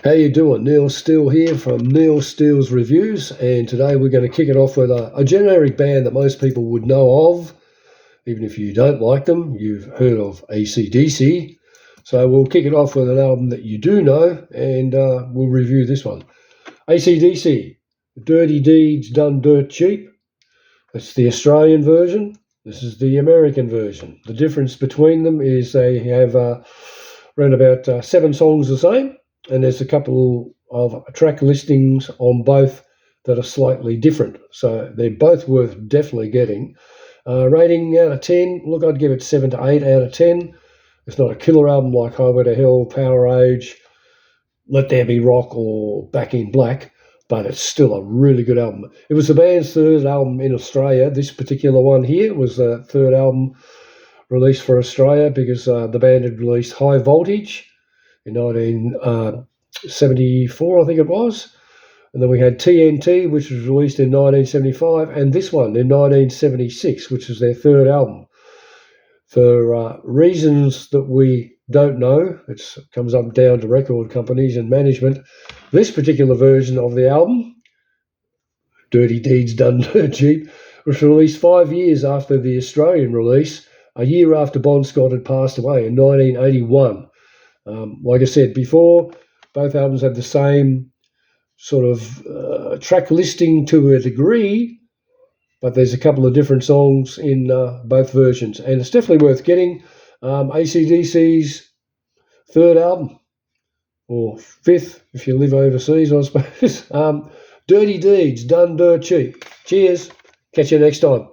How you doing? Neil Steele here from Neil Steele's Reviews, and today we're going to kick it off with a generic band that most people would know of. Even if you don't like them, you've heard of AC/DC. So we'll kick it off with an album that you do know, and we'll review this one. AC/DC, Dirty Deeds Done Dirt Cheap. That's the Australian version. This is the American version. The difference between them is they have around about 7 songs the same, and there's a couple of track listings on both that are slightly different. So they're both worth definitely getting. Rating out of 10, look, I'd give it 7 to 8 out of 10. It's not a killer album like Highway to Hell, Power Age, Let There Be Rock, or Back in Black, but it's still a really good album. It was the band's third album in Australia. This particular one here was the third album released for Australia because the band had released High Voltage in 1974, I think it was. And then we had TNT, which was released in 1975, and this one in 1976, which is their third album. For reasons that we don't know, it comes up down to record companies and management, this particular version of the album, Dirty Deeds Done Dirt Cheap, was released 5 years after the Australian release, a year after Bon Scott had passed away in 1981. Like I said before, both albums have the same sort of track listing to a degree, but there's a couple of different songs in both versions, and it's definitely worth getting. AC/DC's third album, or fifth if you live overseas, I suppose. Dirty Deeds Done Dirt Cheap. Cheers. Catch you next time.